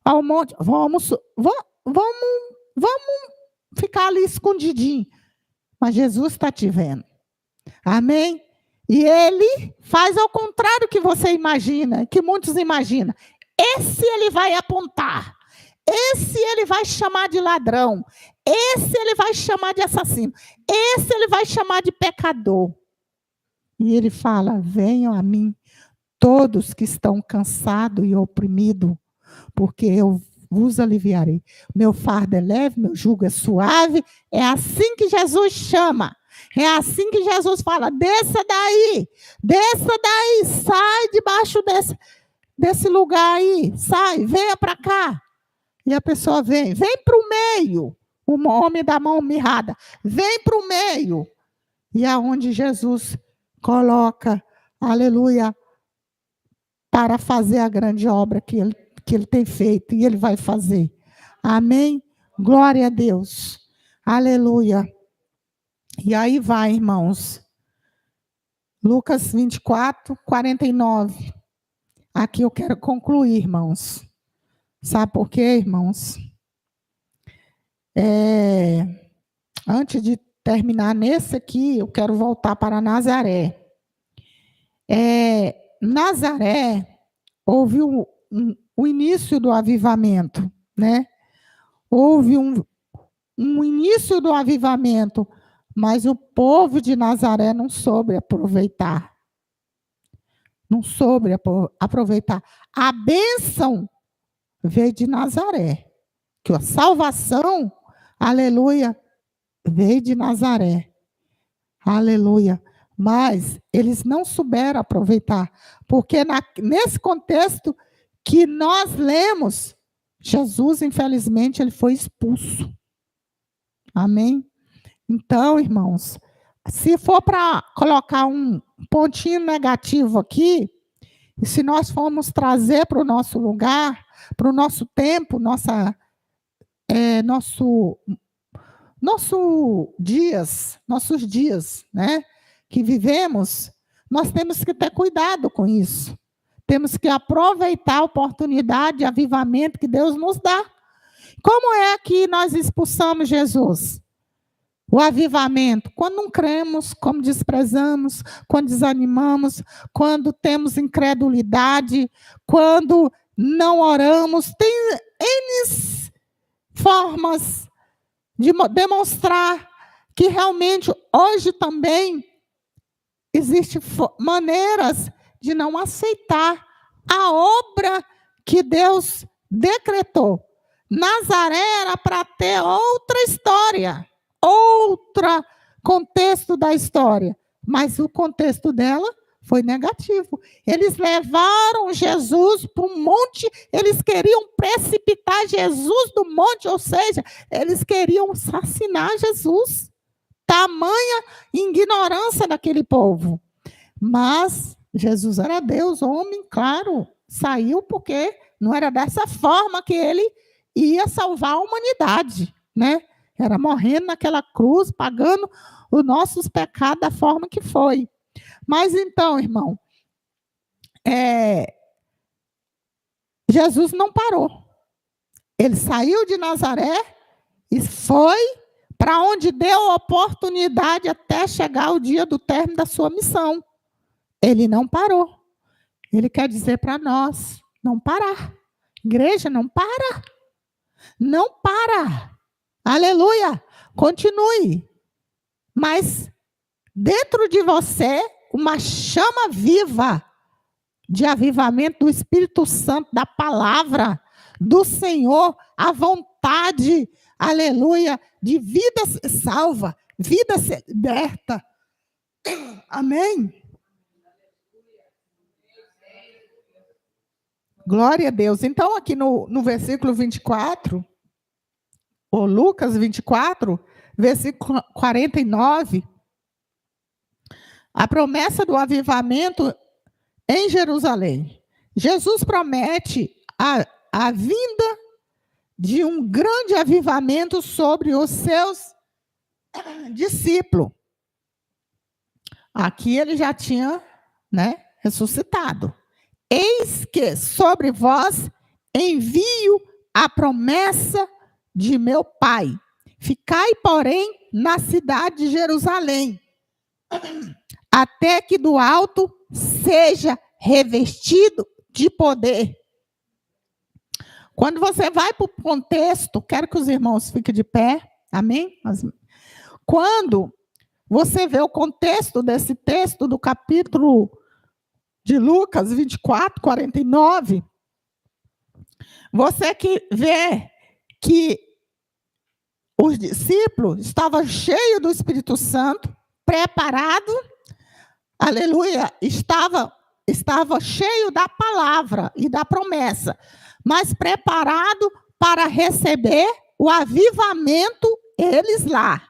ao monte, vamos ficar ali escondidinho. Mas Jesus está te vendo. Amém? E Ele faz ao contrário que você imagina, que muitos imaginam. Esse Ele vai apontar. Esse Ele vai chamar de ladrão. Esse Ele vai chamar de assassino. Esse Ele vai chamar de pecador. E Ele fala, venham a mim, todos que estão cansados e oprimidos, porque eu vos aliviarei. Meu fardo é leve, meu jugo é suave. É assim que Jesus chama. É assim que Jesus fala, desça daí, sai debaixo desse lugar aí, sai, venha para cá. E a pessoa vem para o meio, o homem da mão mirrada, vem para o meio. E aonde Jesus coloca, aleluia, para fazer a grande obra que ele tem feito e ele vai fazer. Amém? Glória a Deus. Aleluia. E aí vai, irmãos. Lucas 24, 49. Aqui eu quero concluir, irmãos. Sabe por quê, irmãos? Antes de terminar nesse aqui, eu quero voltar para Nazaré. Nazaré houve o início do avivamento, né? Houve um início do avivamento, mas o povo de Nazaré não soube aproveitar. Não soube aproveitar. A bênção veio de Nazaré. Que a salvação, aleluia, veio de Nazaré. Aleluia. Mas eles não souberam aproveitar. Porque nesse contexto que nós lemos, Jesus, infelizmente, ele foi expulso. Amém? Então, irmãos, se for para colocar um pontinho negativo aqui, e se nós formos trazer para o nosso lugar, para o nosso tempo, nossos dias, né, que vivemos, nós temos que ter cuidado com isso. Temos que aproveitar a oportunidade de avivamento que Deus nos dá. Como é que nós expulsamos Jesus? O avivamento, quando não cremos, quando desprezamos, quando desanimamos, quando temos incredulidade, quando não oramos, tem N formas de demonstrar que realmente hoje também existem maneiras de não aceitar a obra que Deus decretou. Nazaré era para ter outra história, outro contexto da história, mas o contexto dela foi negativo. Eles levaram Jesus para um monte, eles queriam precipitar Jesus do monte, ou seja, eles queriam assassinar Jesus. Tamanha ignorância daquele povo. Mas Jesus era Deus, homem, claro, saiu porque não era dessa forma que ele ia salvar a humanidade, né? Era morrendo naquela cruz, pagando os nossos pecados da forma que foi. Mas então, irmão, Jesus não parou. Ele saiu de Nazaré e foi para onde deu oportunidade até chegar o dia do término da sua missão. Ele não parou. Ele quer dizer para nós, não parar. Igreja, não para. Não para. Aleluia. Continue. Mas dentro de você, uma chama viva de avivamento do Espírito Santo, da palavra do Senhor, a vontade, aleluia, de vida salva, vida liberta. Amém? Glória a Deus. Então, aqui no versículo 24, ou Lucas 24, versículo 49, a promessa do avivamento em Jerusalém. Jesus promete a vinda de um grande avivamento sobre os seus discípulos. Aqui ele já tinha, ressuscitado. Eis que sobre vós envio a promessa de meu Pai. Ficai, porém, na cidade de Jerusalém, até que do alto seja revestido de poder. Quando você vai para o contexto, quero que os irmãos fiquem de pé, amém? Quando você vê o contexto desse texto do capítulo de Lucas 24, 49, você que vê que os discípulos estavam cheios do Espírito Santo, preparados, aleluia, estava cheio da palavra e da promessa, mas preparado para receber o avivamento, eles lá.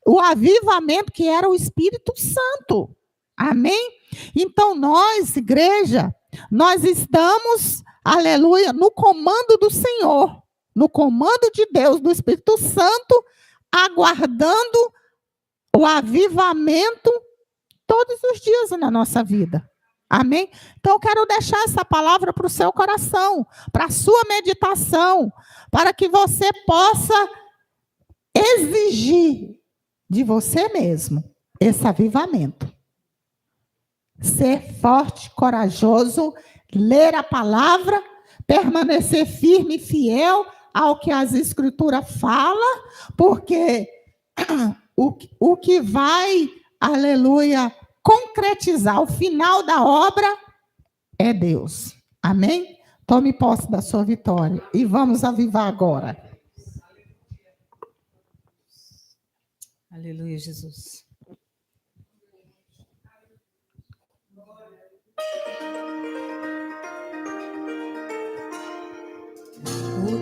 O avivamento que era o Espírito Santo. Amém? Então nós, igreja, nós estamos, aleluia, no comando do Senhor, no comando de Deus, do Espírito Santo, aguardando o avivamento todos os dias na nossa vida. Amém? Então eu quero deixar essa palavra para o seu coração, para a sua meditação, para que você possa exigir de você mesmo esse avivamento. Ser forte, corajoso, ler a palavra, permanecer firme e fiel ao que as Escrituras falam, porque o que vai, aleluia, concretizar o final da obra é Deus. Amém? Tome posse da sua vitória e vamos avivar agora. Aleluia, Jesus. O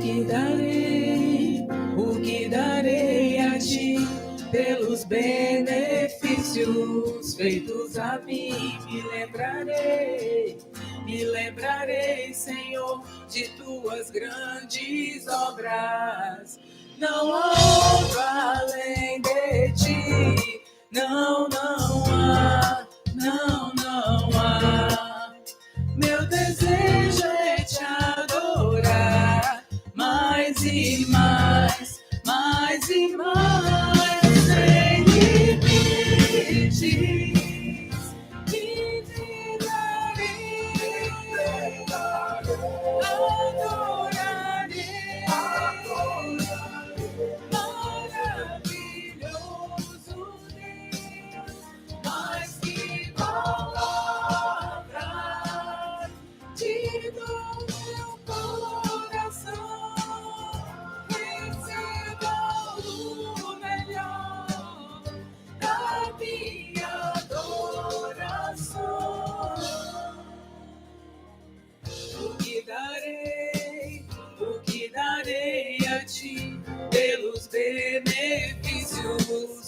que darei a ti pelos benefícios feitos a mim? Me lembrarei, Senhor, de tuas grandes obras. Não há outro além de ti, não há, não há. Meu Deus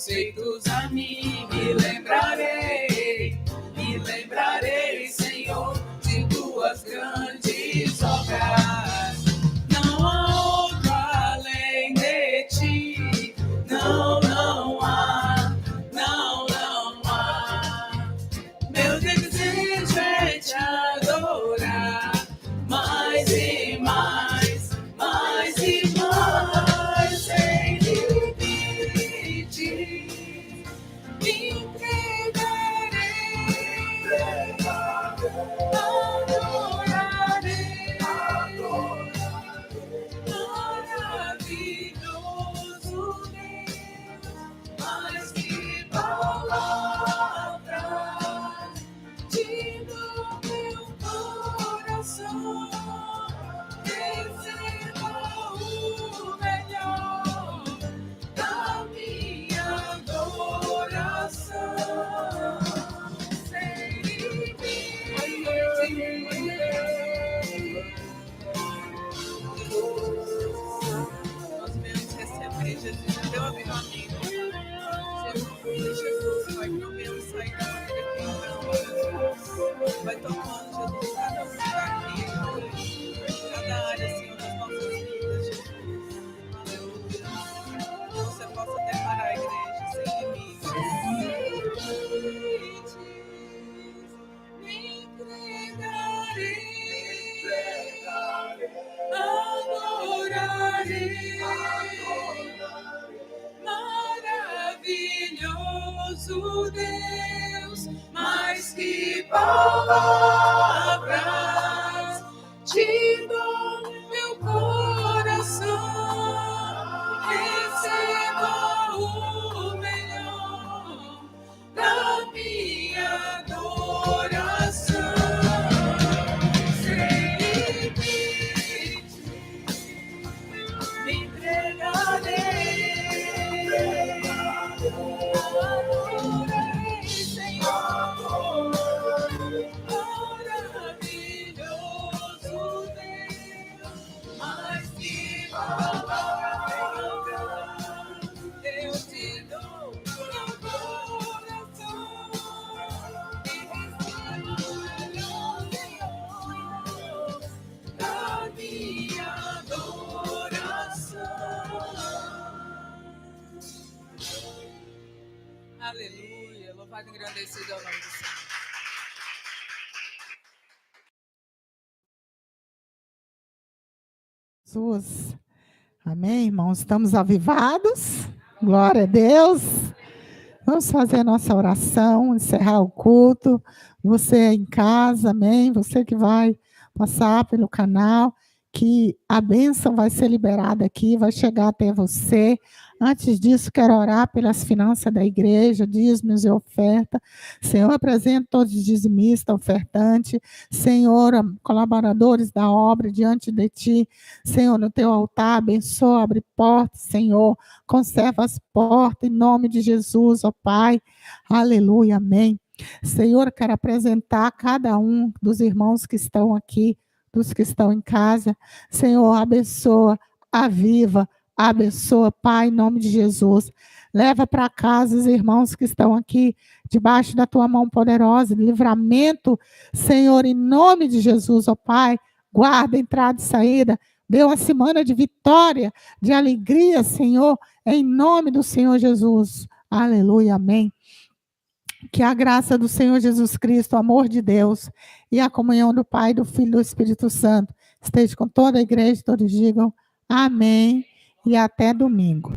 feitos a mim. Me lembrarei, Senhor, de tuas grandes obras. Não há outro além de ti. Não, não há. Não, não há. Meu desejo é te adorar mais e mais, mais e mais. Sem limite, me entregarei, adorarei, maravilhoso Deus, mais que palavras, te dou meu coração, receba o melhor da minha adoração. Sem nós viemos receber Jesus, meu amigo. Jesus, Pai, não viemos sair daqui, vai tocando, Jesus, cada um aqui, cada área, Senhor, das nossas vidas, Jesus. Aleluia. Que você possa declarar a igreja sem limites. Me entregarei, adorarei, maravilhoso Deus, mais que palavras, te dou meu coração, receba o melhor da minha adoração. Sem limite, me entregarei, adorarei, Senhor, maravilhoso Deus, mais que palavras, eu te dou meu coração e recebo o melhor, Senhor, da minha adoração. Aleluia, louvado e engrandecido é o nome do Senhor. Jesus. Amém, irmãos? Estamos avivados? Glória a Deus. Vamos fazer a nossa oração, encerrar o culto. Você em casa, amém? Você que vai passar pelo canal, que a bênção vai ser liberada aqui, vai chegar até você. Antes disso, quero orar pelas finanças da igreja, dízimos e oferta. Senhor, apresento todos os dizimistas, ofertantes. Senhor, colaboradores da obra diante de Ti. Senhor, no Teu altar, abençoa, abre portas, Senhor. Conserva as portas, em nome de Jesus, ó Pai. Aleluia, amém. Senhor, quero apresentar cada um dos irmãos que estão aqui, dos que estão em casa. Senhor, abençoa, aviva, abençoa, Pai, em nome de Jesus. Leva para casa os irmãos que estão aqui, debaixo da Tua mão poderosa, livramento, Senhor, em nome de Jesus, ó Pai. Guarda, entrada e saída. Dê uma semana de vitória, de alegria, Senhor, em nome do Senhor Jesus. Aleluia, amém. Que a graça do Senhor Jesus Cristo, o amor de Deus e a comunhão do Pai, do Filho e do Espírito Santo esteja com toda a igreja, todos digam amém e até domingo.